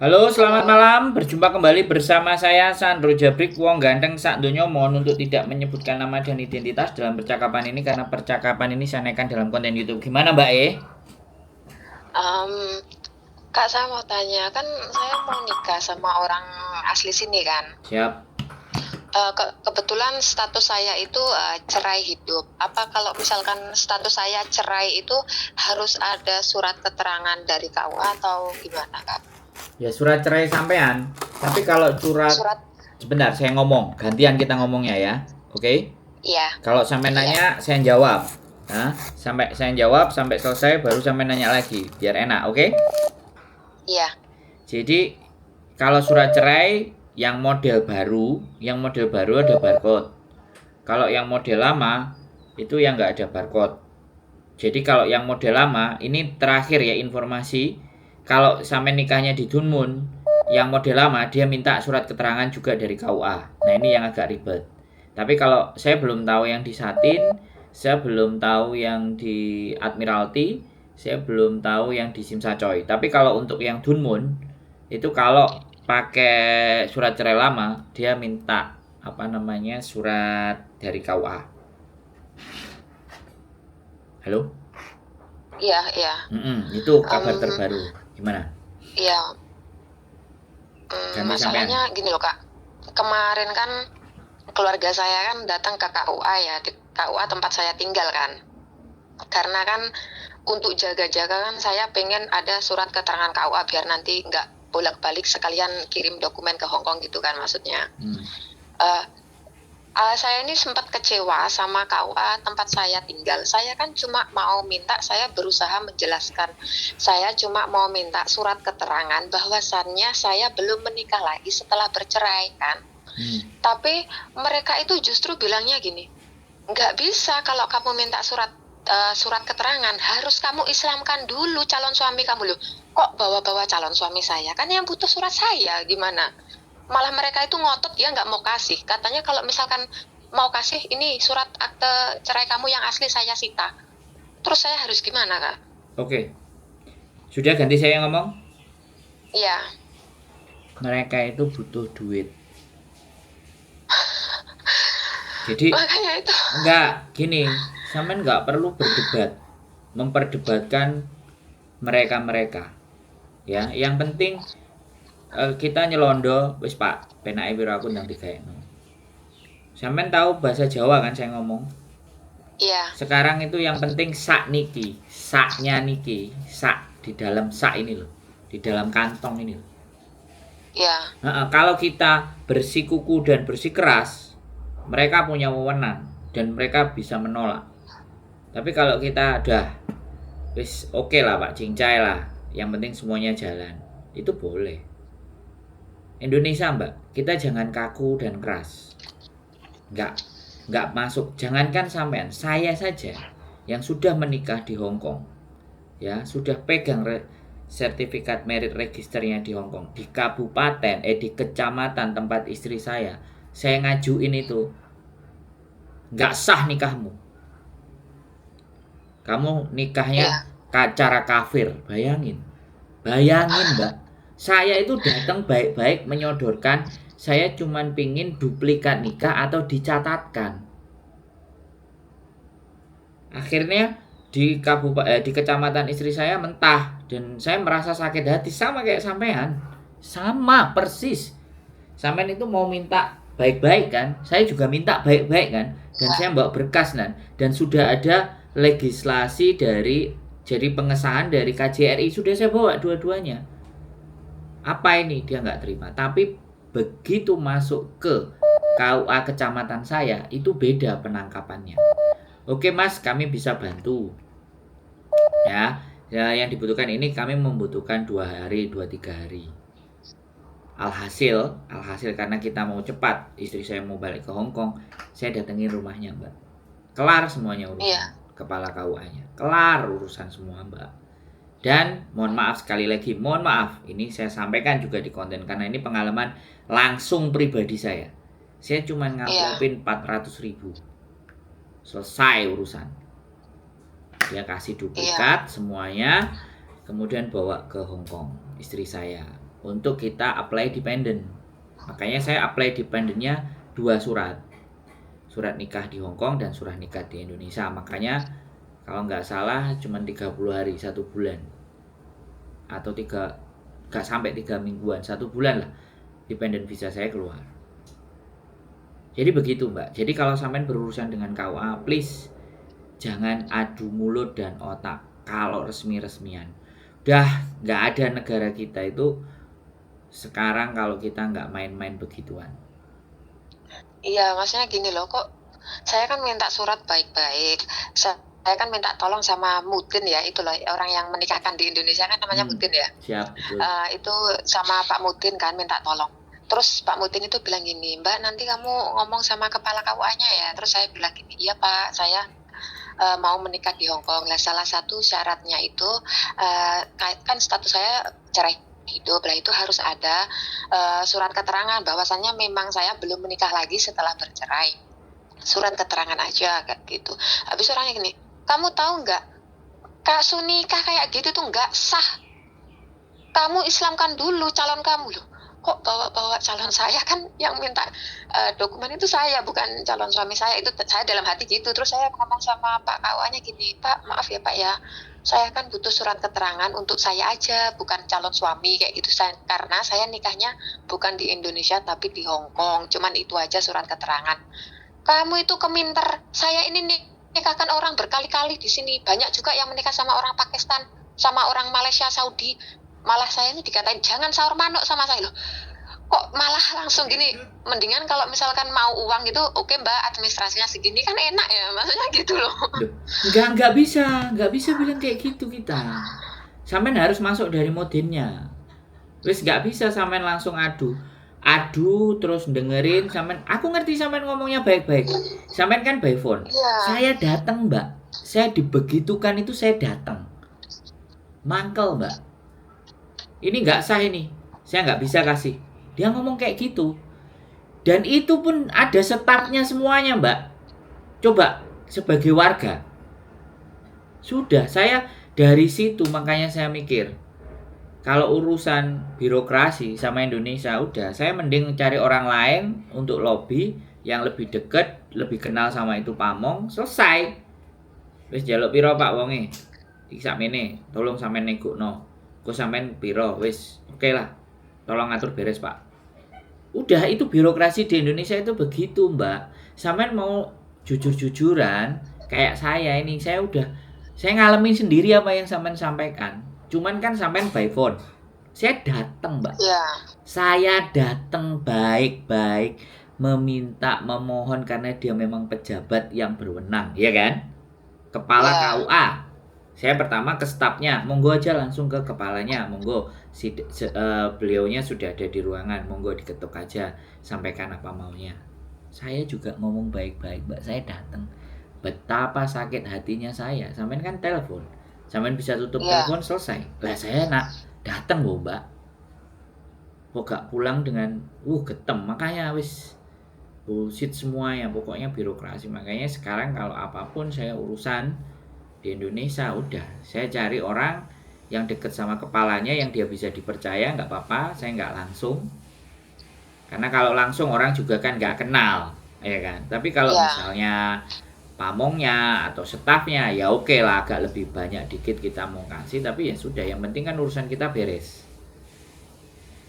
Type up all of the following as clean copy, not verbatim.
Halo, selamat Halo. malam. Berjumpa kembali bersama saya Sandro Jabrik Wong Ganteng sak donya. Mohon untuk tidak menyebutkan nama dan identitas dalam percakapan ini karena percakapan ini saya naikkan dalam konten YouTube. Gimana, Mbak E? Mmm, Kak, saya mau tanya, kan saya mau nikah sama orang asli sini kan. Siap. Kebetulan status saya itu, cerai hidup. Apa kalau misalkan status saya cerai itu harus ada surat keterangan dari KUA atau gimana, Kak? Ya surat cerai sampean. Tapi kalau surat Surat sebentar saya ngomong, gantian kita ngomongnya ya. Oke? iya Kalau sampai iya nanya saya jawab. Nah, sampai saya jawab sampai selesai baru sampai nanya lagi biar enak, oke? iya Jadi kalau surat cerai yang model baru ada barcode. Kalau yang model lama itu yang nggak ada barcode. Jadi kalau yang model lama ini terakhir ya informasi. Kalau sampai nikahnya di Dunmun, yang model lama dia minta surat keterangan juga dari KUA. Nah ini yang agak ribet. Tapi kalau saya belum tahu yang di Satin, saya belum tahu yang di Admiralty, saya belum tahu yang di Simsacoy. Tapi kalau untuk yang Dunmun, itu kalau pakai surat cerai lama, dia minta apa namanya surat dari KUA. Halo? iya iya, Itu kabar mmm, terbaru. Gimana? iya, Ganti sampean. masalahnya gini loh, Kak, kemarin kan keluarga saya kan datang ke KUA ya, di KUA tempat saya tinggal kan. Karena kan untuk jaga-jaga kan saya pengen ada surat keterangan KUA biar nanti nggak bolak-balik sekalian kirim dokumen ke Hong Kong gitu kan maksudnya. Hmm. Uh, saya ini sempat kecewa sama KUA tempat saya tinggal. Saya kan cuma mau minta, saya berusaha menjelaskan. Saya cuma mau minta surat keterangan bahwasannya saya belum menikah lagi setelah bercerai kan. Tapi mereka itu justru bilangnya gini, nggak bisa kalau kamu minta surat keterangan, harus kamu islamkan dulu calon suami kamu. Loh, kok bawa-bawa calon suami saya? Kan yang butuh surat saya, gimana? Malah mereka itu ngotot dia nggak mau kasih. Katanya kalau misalkan mau kasih ini surat akte cerai kamu yang asli saya sita. Terus saya harus gimana, Kak? Oke. Sudah ganti saya yang ngomong? Iya, Mereka itu butuh duit. Jadi makanya itu. enggak gini, sampean nggak perlu berdebat, memperdebatkan mereka-mereka. Ya, yang penting kita nyelondo, wis Pak, penake piro aku ndang digaekno. Sampean tahu bahasa Jawa kan saya ngomong? Iya, Sekarang itu yang penting sak niki, saknya niki, sak di dalam sak ini loh, di dalam kantong ini loh. iya, Kalau kita bersikuku dan bersikeras, mereka punya wewenang dan mereka bisa menolak. Tapi kalau kita udah wis oke lah Pak, cincai lah, yang penting semuanya jalan, itu boleh. Indonesia Mbak, kita jangan kaku dan keras. Nggak masuk, jangankan sampean, saya saja yang sudah menikah di Hong Kong, ya sudah pegang sertifikat merit registernya di Hong Kong, di kabupaten di kecamatan tempat istri saya ngajuin itu nggak sah nikahmu, kamu nikahnya iya, cara kafir. Bayangin Mbak, saya itu datang baik-baik menyodorkan saya cuman pingin duplikat nikah atau dicatatkan. Akhirnya di kecamatan istri saya mentah dan saya merasa sakit hati sama kayak sampean. Sama persis. Sampean itu mau minta baik-baik kan? Saya juga minta baik-baik kan? Dan iya, saya bawa berkas dan sudah ada legislasi dari jadi pengesahan dari KJRI sudah saya bawa dua-duanya. Apa ini dia nggak terima. Tapi begitu masuk ke KUA kecamatan saya itu beda penangkapannya. Oke Mas, kami bisa bantu. Ya, yang dibutuhkan ini kami membutuhkan 2 hari, 2-3 hari. Alhasil karena kita mau cepat, istri saya mau balik ke Hong Kong, saya datengin rumahnya Mbak. Kelar semuanya urusan, iya, kepala KUA-nya. Kelar urusan semua Mbak. Dan mohon maaf sekali lagi, mohon maaf, ini saya sampaikan juga di konten karena ini pengalaman langsung pribadi saya. Saya cuma iya, ngamplopin 400.000. Selesai urusan. Dia kasih iya, duplikat semuanya, kemudian bawa ke Hong Kong istri saya. untuk kita apply dependent. Makanya saya apply dependentnya 2 surat. Surat nikah di Hong Kong dan surat nikah di Indonesia. Makanya kalau nggak salah cuma 30 hari, 1 bulan. Atau nggak sampai 3 mingguan, 1 bulan lah dependent visa saya keluar. Jadi begitu Mbak. Jadi kalau sampean berurusan dengan KUA, please jangan adu mulut dan otak. Kalau resmi-resmian, udah nggak ada negara kita itu sekarang kalau kita nggak main-main begituan. Iya, maksudnya gini loh, kok saya kan minta surat baik-baik. Saya kan minta tolong sama Mudin ya, itu loh orang yang menikahkan di Indonesia kan namanya Mudin ya. Siap, betul. Itu sama Pak Mudin kan minta tolong. Terus Pak Mudin itu bilang gini, Mbak nanti kamu ngomong sama kepala KUA-nya ya. Terus saya bilang gini, iya Pak, saya mau menikah di Hong Kong. Nah, salah satu syaratnya itu kan status saya cerai hidup, lah itu harus ada surat keterangan bahwasannya memang saya belum menikah lagi setelah bercerai. Surat keterangan aja kayak gitu. Habis orangnya gini, kamu tahu nggak, kasus nikah kayak gitu tuh nggak sah. Kamu Islamkan dulu calon kamu loh. Kok bawa calon saya, kan yang minta dokumen itu saya, bukan calon suami saya. Itu saya dalam hati gitu. Terus saya ngomong sama Pak KUA-nya gini, Pak maaf ya Pak ya, saya kan butuh surat keterangan untuk saya aja, bukan calon suami kayak gitu. Karena saya nikahnya bukan di Indonesia tapi di Hong Kong. Cuman itu aja surat keterangan. Kamu itu keminter. Saya ini nikahkan orang berkali-kali di sini. Banyak juga yang menikah sama orang Pakistan, sama orang Malaysia, Saudi. Malah saya ini dikatain jangan sahur manuk sama saya loh. Kok malah langsung gini, mendingan kalau misalkan mau uang gitu, oke Mbak, administrasinya segini kan enak ya, maksudnya gitu loh. Nggak bisa bilang kayak gitu kita. Sampean harus masuk dari modinnya. Wis nggak bisa sampean langsung adu terus dengerin sampean. Aku ngerti sampean ngomongnya baik-baik. Sampean kan by phone. Iya. Saya datang Mbak. Saya dibegitukan itu saya datang. Mangkel Mbak. Ini nggak sah ini. Saya nggak bisa kasih. Dia ngomong kayak gitu. Dan itu pun ada stafnya semuanya Mbak. Coba sebagai warga. Sudah saya dari situ makanya saya mikir. Kalau urusan birokrasi sama Indonesia udah, saya mending cari orang lain untuk lobby yang lebih deket, lebih kenal sama itu pamong, selesai. Wis jaluk piro Pak wonge? Iki sakmene, tolong sampean negokno. Kok sampean piro? Wis, oke lah. Tolong ngatur beres, Pak. Udah, itu birokrasi di Indonesia itu begitu, Mbak. Sampean mau jujur-jujuran kayak saya ini, saya ngalamin sendiri apa yang sampean sampaikan. Cuman kan sampean by phone. Saya datang, Mbak. Iya. Saya datang baik-baik meminta, memohon karena dia memang pejabat yang berwenang, ya kan? Kepala KUA. Saya pertama ke stafnya, monggo aja langsung ke kepalanya, monggo beliaunya sudah ada di ruangan, monggo diketuk aja, sampaikan apa maunya. Saya juga ngomong baik-baik, Mbak. Saya datang. Betapa sakit hatinya saya. Sampean kan telepon, sampean bisa tutup telepon selesai. Lah saya datang loh Mbak. Kok gak pulang dengan getem, makanya wis bullshit semuanya, pokoknya birokrasi. Makanya sekarang kalau apapun saya urusan di Indonesia udah, saya cari orang yang deket sama kepalanya, yang dia bisa dipercaya, nggak apa-apa, saya nggak langsung. Karena kalau langsung orang juga kan nggak kenal, ya kan. Tapi kalau misalnya pamongnya atau stafnya, ya oke lah, agak lebih banyak dikit kita mau kasih, tapi ya sudah, yang penting kan urusan kita beres.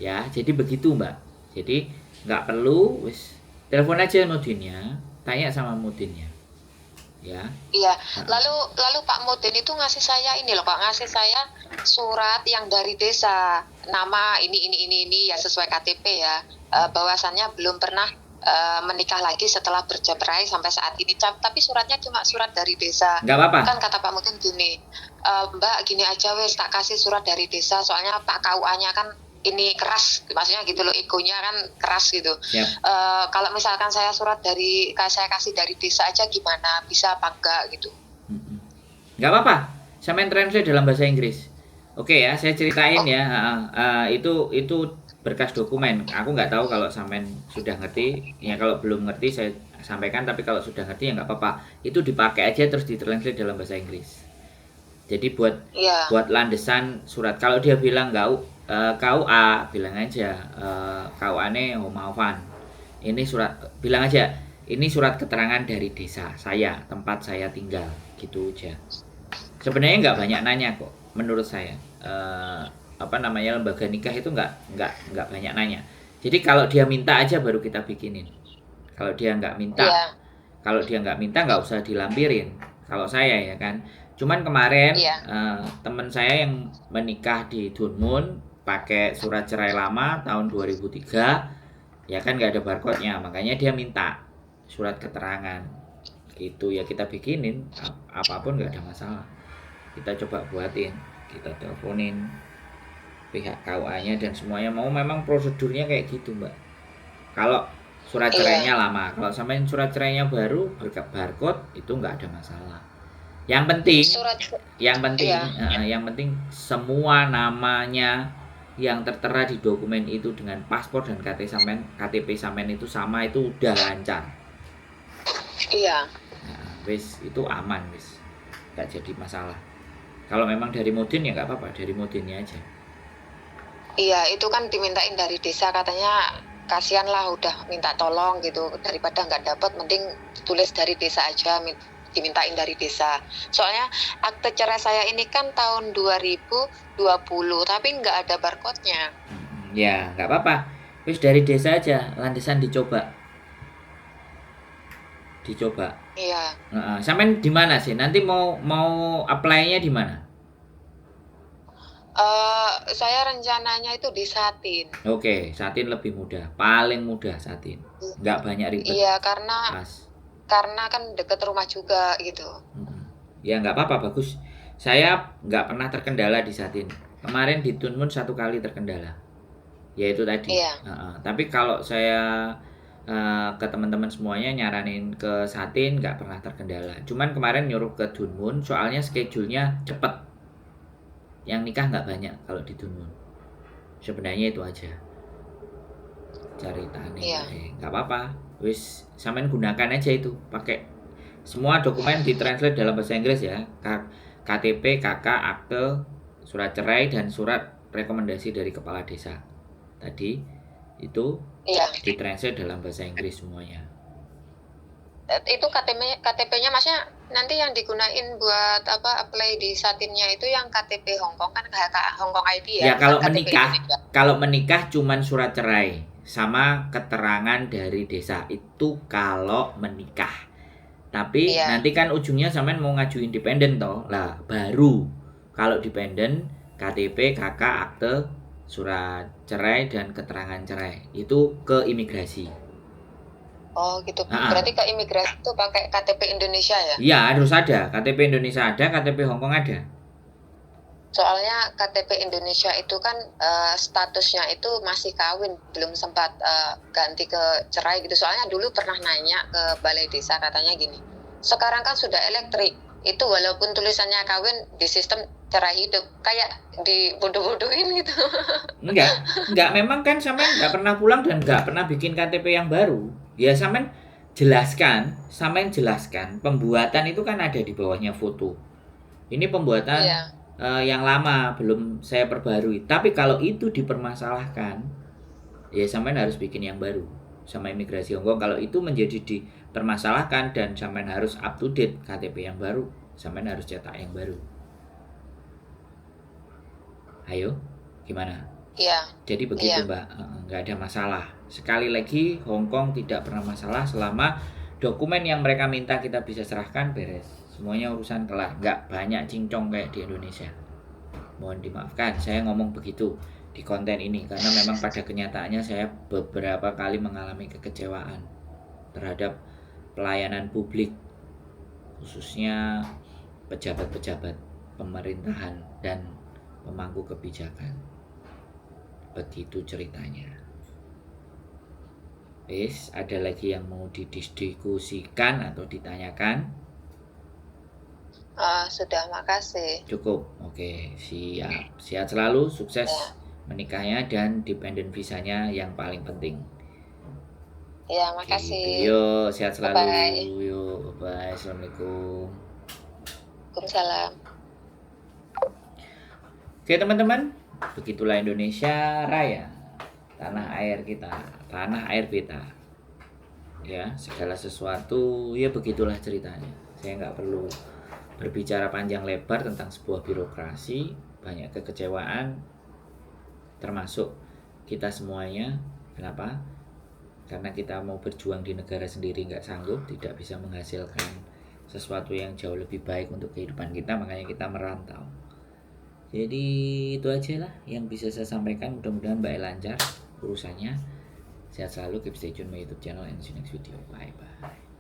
Ya, jadi begitu Mbak. Jadi nggak perlu, wis telepon aja mudinnya, tanya sama mudinnya. Ya. Iya. Lalu Pak Mudin itu ngasih saya ini loh Pak, ngasih saya surat yang dari desa, nama ini ya sesuai KTP ya, bahwasannya belum pernah menikah lagi setelah bercerai sampai saat ini. Tapi suratnya cuma surat dari desa. Nggak apa-apa. Kan kata Pak Mudin gini, Mbak gini aja wes tak kasih surat dari desa, soalnya Pak KUA-nya kan ini keras, maksudnya gitu loh, egonya kan keras gitu. Kalau misalkan saya saya kasih dari desa aja gimana, bisa apa enggak gitu? Nggak apa-apa, sampean translate dalam bahasa Inggris. Oke ya, saya ceritain ya. Itu berkas dokumen. Aku nggak tahu kalau sampean sudah ngerti. Ya kalau belum ngerti saya sampaikan, tapi kalau sudah ngerti ya nggak apa-apa. Itu dipakai aja terus ditranslate dalam bahasa Inggris. Jadi buat landesan surat. Kalau dia bilang KUA, bilang aja KUA-ne Homawan. Ini surat, bilang aja ini surat keterangan dari desa saya, tempat saya tinggal, gitu aja. Sebenarnya nggak banyak nanya kok, menurut saya. Apa namanya, lembaga nikah itu nggak banyak nanya. Jadi kalau dia minta aja baru kita bikinin. Kalau dia nggak minta, Iya, nggak usah dilampirin. Kalau saya ya kan. Cuman kemarin iya, teman saya yang menikah di Dunmun pakai surat cerai lama tahun 2003, ya kan nggak ada barcode-nya, makanya dia minta surat keterangan. Gitu ya, kita bikinin, apapun nggak ada masalah. Kita coba buatin, kita teleponin pihak KUA-nya dan semuanya mau, memang prosedurnya kayak gitu, Mbak. Kalau surat iya. cerainya lama, kalau sampai surat cerainya baru barcode itu nggak ada masalah. Yang penting, Surat, yang penting, iya. yang penting semua namanya yang tertera di dokumen itu dengan paspor dan KTP sampean itu sama, itu udah lancar. Iya. Nah, wis itu aman, wis nggak jadi masalah. Kalau memang dari Modin ya nggak apa-apa, dari Modinnya aja. Iya, itu kan dimintain dari desa, katanya kasihan lah udah minta tolong gitu, daripada nggak dapat mending tulis dari desa aja, dimintain dari desa. Soalnya akte cerai saya ini kan tahun 2020 tapi nggak ada barcode-nya. Ya nggak apa-apa, wis dari desa aja, landesan dicoba. Iya. Sampean di mana sih? Nanti mau apply-nya di mana? Saya rencananya itu di Satin. Oke, Satin lebih mudah, paling mudah Satin. Nggak banyak ribet, Iya, karena pas. kan deket rumah juga gitu. Ya nggak apa-apa, bagus. Saya nggak pernah terkendala di Satin. Kemarin di Tunmun satu kali terkendala, yaitu tadi. Iya. Tapi kalau saya ke teman-teman semuanya nyaranin ke Satin nggak pernah terkendala. Cuman kemarin nyuruh ke Dunmun soalnya schedule-nya cepet. Yang nikah nggak banyak kalau di Dunmun. Sebenarnya itu aja ceritanya. Iya. Nggak apa-apa, wis sampean gunakan aja itu, pakai semua dokumen ditranslate dalam bahasa Inggris ya. KTP, KK, akte, surat cerai dan surat rekomendasi dari kepala desa tadi itu Iya. ditranslate dalam bahasa Inggris semuanya. Itu KTP-nya Masnya nanti yang digunain buat apa apply di Satinnya itu yang KTP Hongkong kan, kayak Hongkong ID Ya ya, kalau bukan KTP menikah, Indonesia. cuman surat cerai sama keterangan dari desa itu kalau menikah. Tapi Iya. nanti kan ujungnya sampean mau ngajuin dependen toh. Lah, baru kalau dependen KTP, KK, akte, surat cerai dan keterangan cerai itu ke imigrasi. Oh gitu. Nah, Berarti ke imigrasi itu pakai KTP Indonesia ya? iya harus ada. KTP Indonesia ada, KTP Hongkong ada. Soalnya KTP Indonesia itu kan statusnya itu masih kawin, belum sempat ganti ke cerai gitu. Soalnya dulu pernah nanya ke balai desa, katanya gini, sekarang kan sudah elektrik, itu walaupun tulisannya kawin di sistem cerai hidup, kayak dibodoh-bodohin gitu. Enggak, memang kan sampean nggak pernah pulang dan nggak pernah bikin KTP yang baru. Ya sampean jelaskan, pembuatan itu kan ada di bawahnya foto. Ini pembuatan Iya. yang lama belum saya perbarui. Tapi kalau itu dipermasalahkan, ya sampean harus bikin yang baru sama imigrasi Hongkong. Kalau itu menjadi dipermasalahkan dan sampean harus up to date KTP yang baru, sampean harus cetak yang baru. Ayo, gimana? Iya. Jadi begitu Iya. Mbak, nggak ada masalah. Sekali lagi Hongkong tidak pernah masalah selama dokumen yang mereka minta kita bisa serahkan, beres. Semuanya urusan kelar, nggak banyak cincong kayak di Indonesia. Mohon dimaafkan saya ngomong begitu di konten ini karena memang pada kenyataannya saya beberapa kali mengalami kekecewaan terhadap pelayanan publik, khususnya pejabat-pejabat pemerintahan dan pemangku kebijakan. Begitu ceritanya. Ada lagi yang mau didiskusikan atau ditanyakan? Sudah, makasih. Cukup. Oke, siap. Sehat selalu, sukses Ya. menikahnya dan dependent visanya yang paling penting. Ya, Gitu. makasih. Yuk, sehat selalu. Bye-bye. Yuk, bye. Assalamualaikum. Waalaikumsalam. Oke teman-teman, begitulah Indonesia Raya, tanah air kita, tanah air beta. Ya, segala sesuatu ya begitulah ceritanya. Saya nggak perlu berbicara panjang lebar tentang sebuah birokrasi, banyak kekecewaan, termasuk kita semuanya. Kenapa? Karena kita mau berjuang di negara sendiri nggak sanggup, tidak bisa menghasilkan sesuatu yang jauh lebih baik untuk kehidupan kita, makanya kita merantau. Jadi itu aja lah yang bisa saya sampaikan. Mudah-mudahan Mbak lancar urusannya. Sehat selalu, keep stay tune my YouTube channel and see you next video. Bye bye.